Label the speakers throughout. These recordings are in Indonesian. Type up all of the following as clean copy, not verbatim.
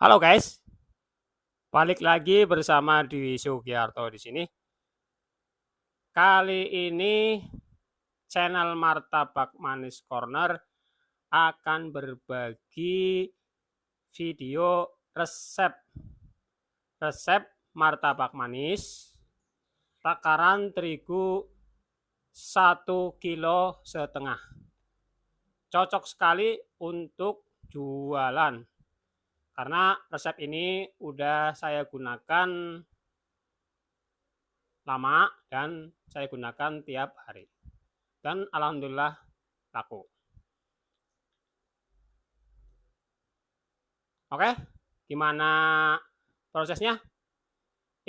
Speaker 1: Halo guys, balik lagi bersama Dwi Sugiarto di sini. Kali ini channel Martabak Manis Corner akan berbagi video resep martabak manis takaran terigu 1,5 kilo. Cocok sekali untuk jualan. Karena resep ini udah saya gunakan lama dan saya gunakan tiap hari. Dan alhamdulillah laku. Oke, gimana prosesnya?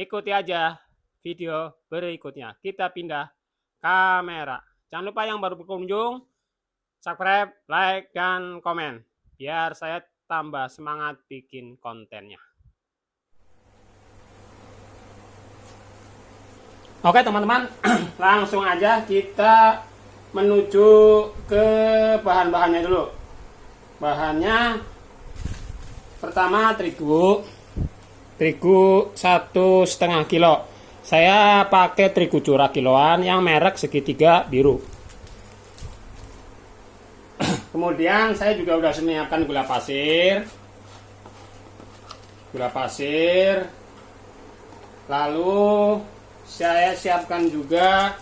Speaker 1: Ikuti aja video berikutnya. Kita pindah kamera. Jangan lupa yang baru berkunjung, subscribe, like, dan komen. Biar saya tambah semangat bikin kontennya. Oke teman-teman, langsung aja kita menuju ke bahan-bahannya dulu. Bahannya pertama terigu 1,5 kilo. Saya pakai terigu curah kiloan yang merek segitiga biru. Kemudian saya juga udah menyiapkan gula pasir, lalu saya siapkan juga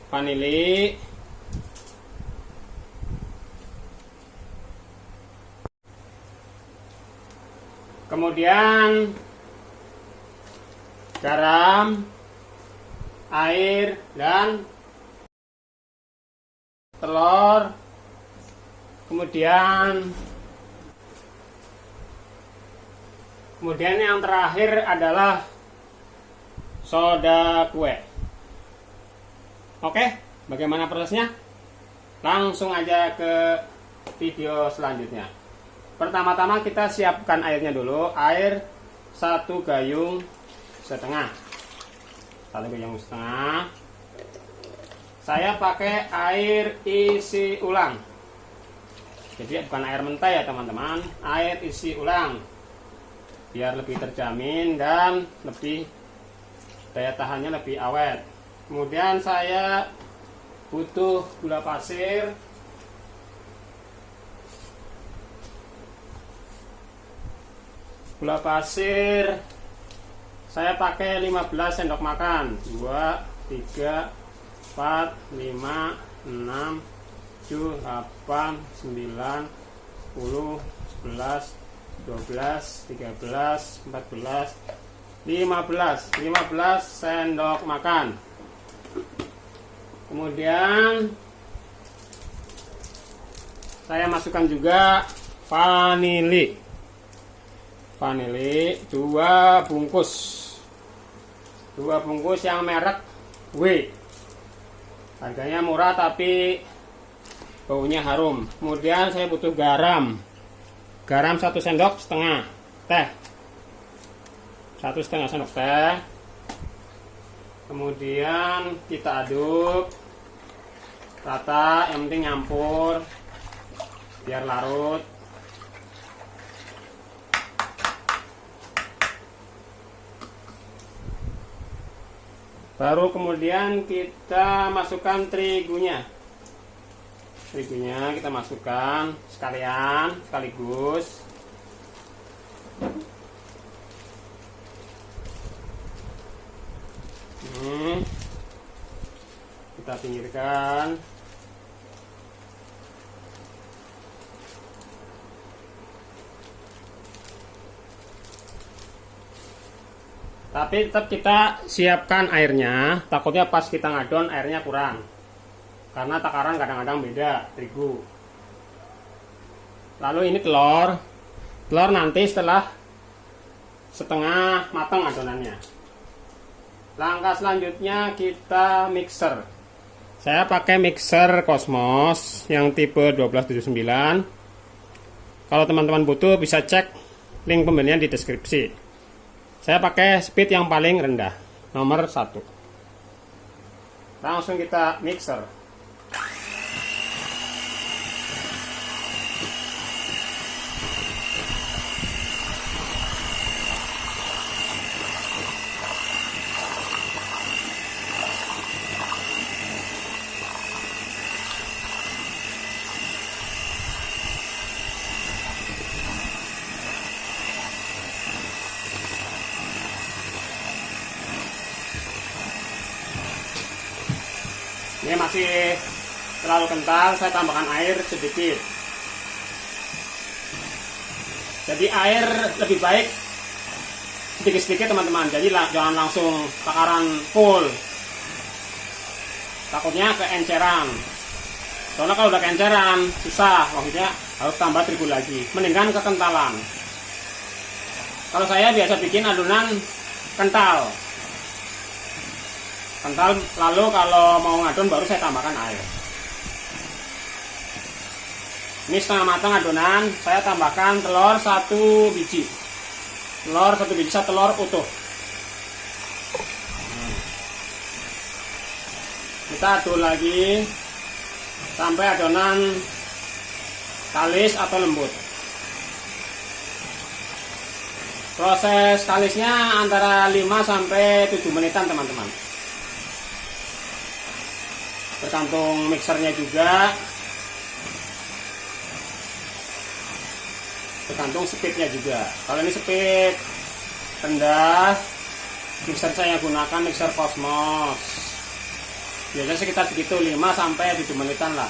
Speaker 1: vanili, kemudian garam, air, dan telur. Kemudian yang terakhir adalah soda kue. Oke, bagaimana prosesnya? Langsung aja ke video selanjutnya. Pertama-tama kita siapkan airnya dulu. Air 1 gayung setengah. Saya pakai air isi ulang. Jadi bukan air mentah ya teman-teman, air isi ulang. Biar lebih terjamin dan lebih daya tahannya lebih awet. Kemudian saya butuh gula pasir. Gula pasir saya pakai 15 sendok makan. 2, 3, 4, 5, 6, 7, 8, 9, 10, 11, 12, 13, 14, 15 sendok makan. Kemudian saya masukkan juga vanili 2 bungkus yang merek W. Harganya murah tapi baunya harum. Kemudian saya butuh garam 1 sendok setengah teh, 1,5 sendok teh. Kemudian kita aduk rata, yang penting nyampur biar larut. Baru kemudian kita masukkan terigunya kita masukkan sekaligus. Kita pinggirkan. Tapi tetap kita siapkan airnya, takutnya pas kita ngadon airnya kurang. Karena takaran kadang-kadang beda terigu. Lalu ini telur nanti setelah setengah matang adonannya. Langkah selanjutnya kita mixer. Saya pakai mixer Cosmos yang tipe 1279. Kalau teman-teman butuh bisa cek link pembelian di deskripsi. Saya pakai speed yang paling rendah, nomor 1. Langsung kita mixer. Ini masih terlalu kental, saya tambahkan air sedikit. Jadi air lebih baik sedikit-sedikit teman-teman, jadi jangan langsung takaran full, takutnya keenceran. Soalnya kalau udah keenceran susah, maksudnya harus tambah terigu lagi, mendingan kekentalan. Kalau saya biasa bikin adonan kental, lalu kalau mau ngadon baru saya tambahkan air. Ini setengah matang adonan, saya tambahkan telur 1 biji. Telur 1 biji, telur utuh. Kita aduk lagi sampai adonan kalis atau lembut. Proses kalisnya antara 5 sampai 7 menitan teman-teman. Tergantung mixernya juga, tergantung speednya juga. Kalau ini speed rendah, mixer saya gunakan mixer Cosmos. Biasanya sekitar segitu, 5 sampai 7 menitan lah.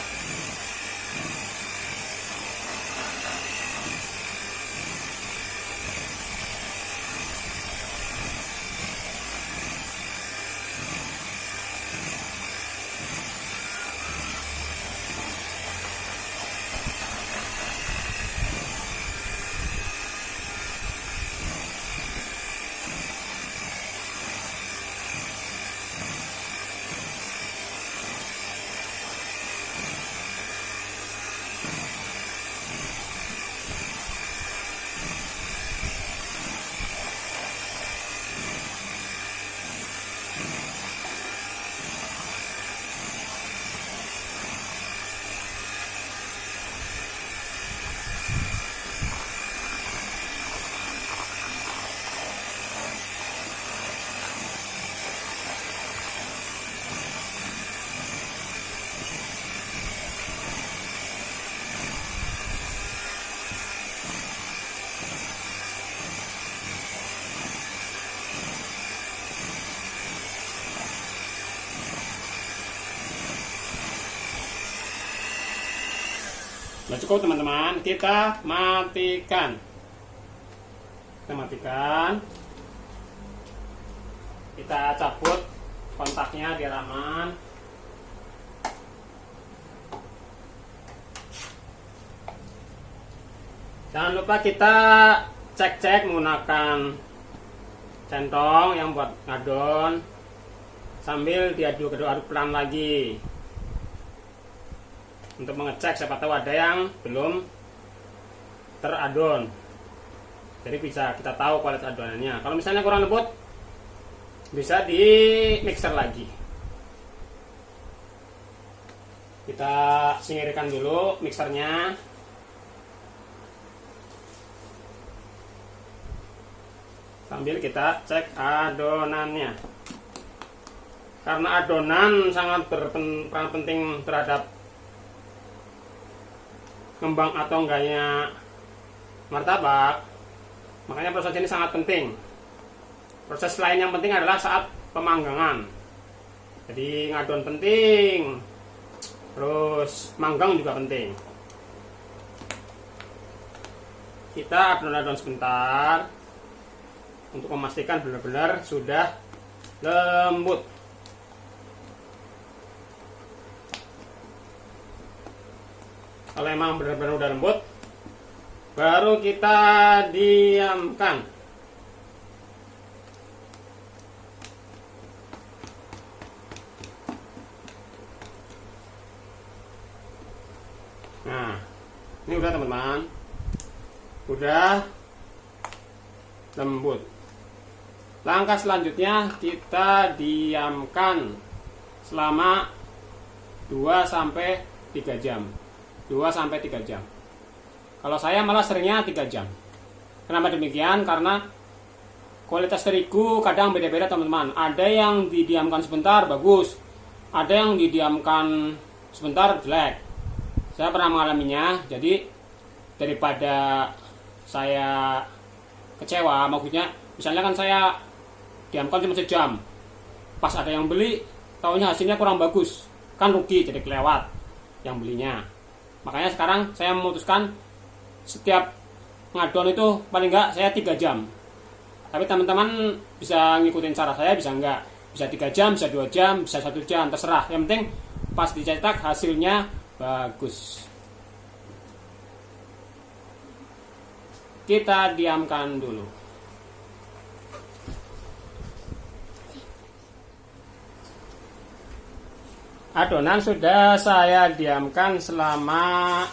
Speaker 1: Nah, cukup teman-teman, kita matikan. Kita cabut kontaknya biar aman. Jangan lupa kita cek-cek menggunakan centong yang buat ngadon, sambil diaduk-aduk pelan lagi untuk mengecek siapa tahu ada yang belum teradon. Jadi bisa kita tahu kualitas adonannya. Kalau misalnya kurang lembut, bisa di mixer lagi. Kita singkirkan dulu mixernya. Sambil kita cek adonannya. Karena adonan sangat berperan penting terhadap ngembang atau enggaknya martabak, makanya proses ini sangat penting. Proses lain yang penting adalah saat pemanggangan. Jadi ngadon penting, terus manggang juga penting. Kita adon-adon sebentar untuk memastikan benar-benar sudah lembut. Kalau emang benar-benar udah lembut, baru kita diamkan. Nah, ini udah teman-teman, udah lembut. Langkah selanjutnya kita diamkan selama 2 sampai 3 jam. 2 sampai 3 jam. Kalau saya malah seringnya 3 jam. Kenapa demikian? Karena kualitas terigu kadang beda-beda teman-teman. Ada yang didiamkan sebentar bagus, ada yang didiamkan sebentar jelek. Saya pernah mengalaminya. Jadi daripada saya kecewa, maksudnya misalnya kan saya diamkan cuma sejam, pas ada yang beli taunya hasilnya kurang bagus kan rugi, jadi kelewat yang belinya. Makanya sekarang saya memutuskan setiap ngadon itu paling enggak saya 3 jam. Tapi teman-teman bisa ngikutin cara saya, bisa enggak, bisa 3 jam, bisa 2 jam, bisa 1 jam, terserah. Yang penting pas dicetak hasilnya bagus. Kita diamkan dulu. Adonan sudah saya diamkan selama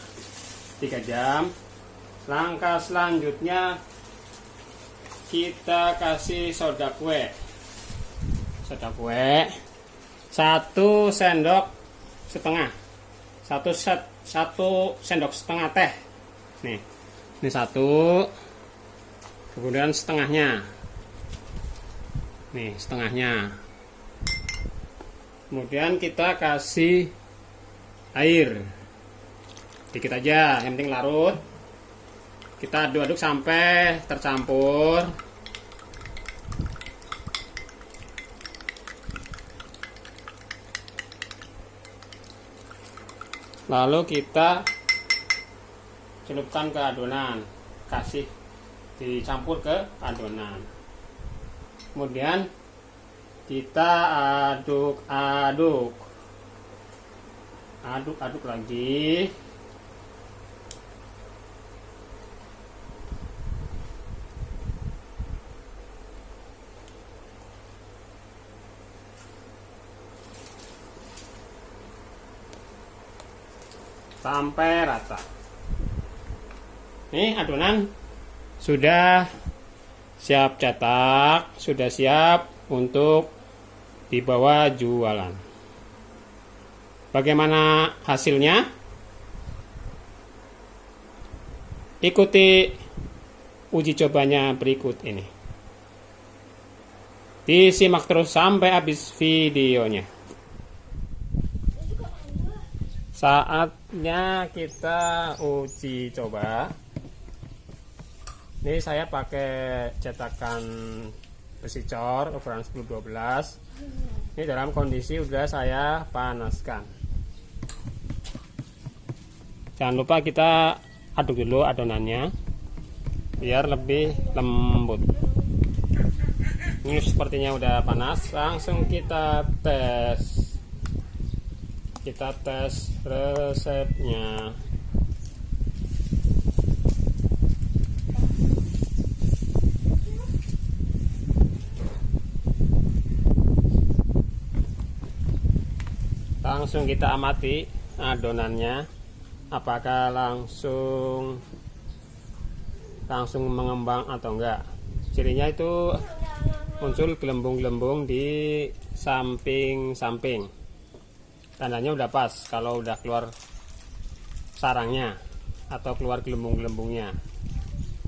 Speaker 1: 3 jam. Langkah selanjutnya kita kasih soda kue. Soda kue 1 sendok setengah. 1 sendok setengah teh. Nih. Ini 1. Kemudian setengahnya. Nih, setengahnya. Kemudian kita kasih air dikit aja, yang penting larut. Kita aduk-aduk sampai tercampur. Lalu kita celupkan ke adonan, kasih dicampur ke adonan. Kemudian kita aduk-aduk lagi. Sampai rata. Nih adonan sudah siap cetak, sudah siap untuk dibawa jualan. Bagaimana hasilnya? Ikuti uji cobanya berikut ini. Disimak terus sampai habis videonya. Saatnya kita uji coba. Ini saya pakai cetakan besi cor ukuran 10-12. Ini dalam kondisi udah saya panaskan. Jangan lupa kita aduk dulu adonannya biar lebih lembut. Ini sepertinya udah panas, langsung kita tes. Kita tes resepnya. Langsung kita amati adonannya, apakah langsung mengembang atau enggak. Cirinya itu muncul gelembung-gelembung di samping-samping. Tandanya udah pas. Kalau udah keluar sarangnya atau keluar gelembung-gelembungnya,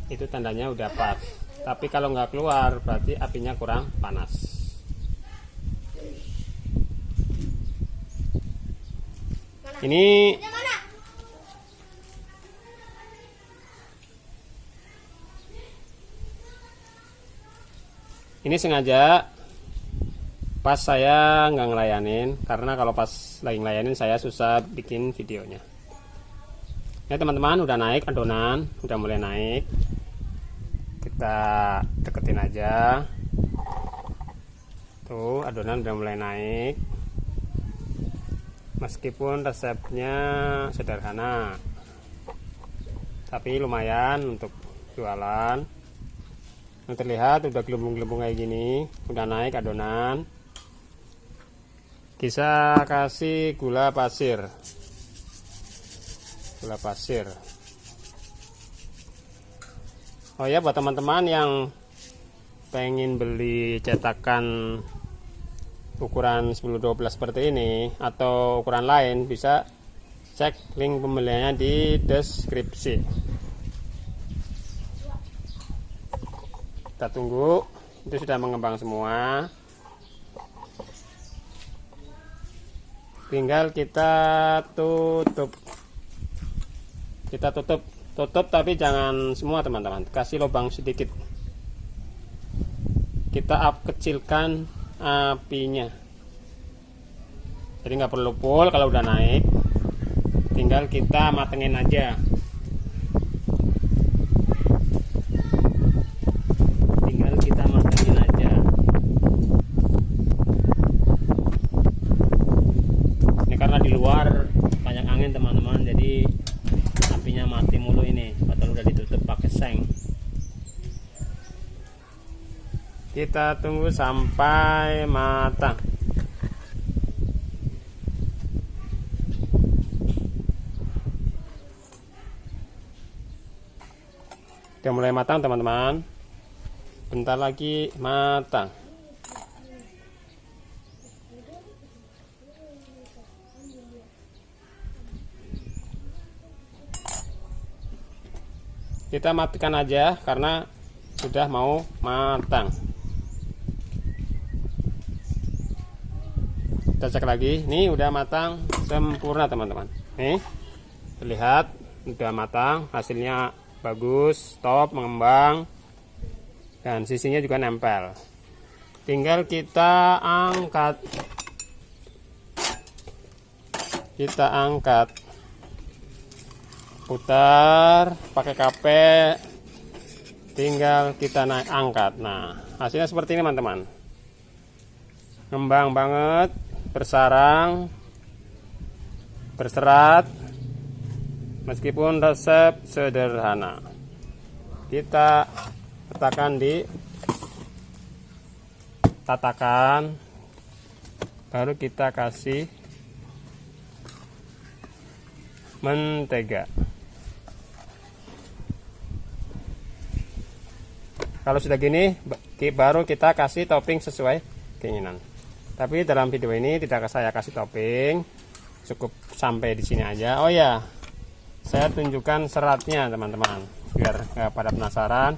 Speaker 1: itu tandanya udah pas. Tapi kalau nggak keluar berarti apinya kurang panas. Ini sengaja pas saya nggak ngelayanin, karena kalau pas lagi ngelayanin saya susah bikin videonya. Ya teman-teman, udah naik adonan, udah mulai naik. Kita deketin aja. Tuh adonan udah mulai naik. Meskipun resepnya sederhana, tapi lumayan untuk jualan. Yang terlihat udah gelembung-gelembung kayak gini, udah naik adonan. Bisa kasih gula pasir. Gula pasir. Oh ya, buat teman-teman yang pengen beli cetakan ukuran 10-12 seperti ini atau ukuran lain, bisa cek link pembeliannya di deskripsi. Kita tunggu, itu sudah mengembang semua. Tinggal kita tutup. Kita tutup tapi jangan semua teman-teman, kasih lubang sedikit. Kita kecilkan apinya Jadi nggak perlu full. Kalau udah naik tinggal kita matengin aja. Tinggal kita matengin aja. Ini karena di luar banyak angin teman-teman, jadi apinya mati mulu ini, padahal udah ditutup pakai seng. Kita tunggu sampai matang. Udah mulai matang teman-teman, bentar lagi matang. Kita matikan aja karena sudah mau matang. Kita cek lagi, nih udah matang sempurna teman-teman. Nih terlihat udah matang, hasilnya bagus, top, mengembang, dan sisinya juga nempel. Tinggal kita angkat. Putar pakai kape, tinggal kita naik angkat. Nah, hasilnya seperti ini teman-teman. Ngembang banget, bersarang, berserat. Meskipun resep sederhana, kita letakkan di tatakan, baru kita kasih mentega. Kalau sudah gini, baru kita kasih topping sesuai keinginan. Tapi dalam video ini tidak saya kasih topping, cukup sampai di sini aja. Oh ya, saya tunjukkan seratnya teman-teman, biar nggak pada penasaran.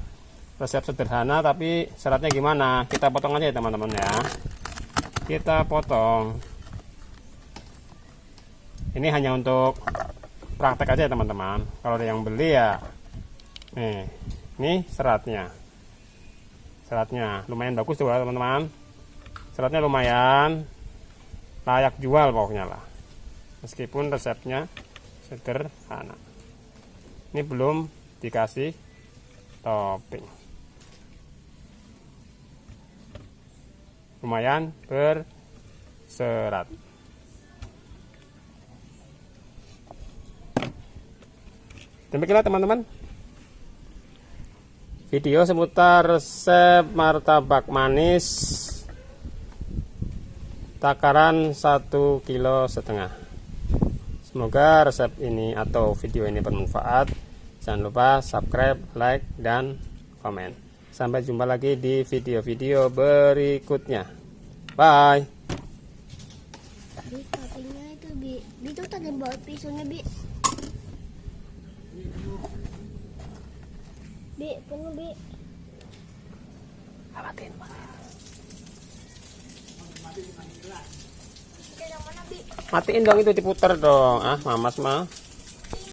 Speaker 1: Resep sederhana tapi seratnya gimana, kita potong aja ya teman-teman ya. Kita potong. Ini hanya untuk praktek aja teman-teman. Kalau ada yang beli ya, nih, ini seratnya lumayan bagus tuh teman-teman. Seratnya lumayan layak jual pokoknya lah, meskipun resepnya sederhana. Ini belum dikasih topping. Lumayan berserat. Demikianlah teman-teman video seputar resep martabak manis takaran 1,5 kg. Semoga resep ini atau video ini bermanfaat. Jangan lupa subscribe, like, dan komen. Sampai jumpa lagi di video-video berikutnya. Bye.
Speaker 2: Bi, katanya itu Bi itu tadi bawa pisaunya Bi. Bi, penuh Bi.
Speaker 1: Matiin.
Speaker 2: Kita yang mana Bi?
Speaker 1: Matiin dong, itu diputer dong. Ah, mamas mah.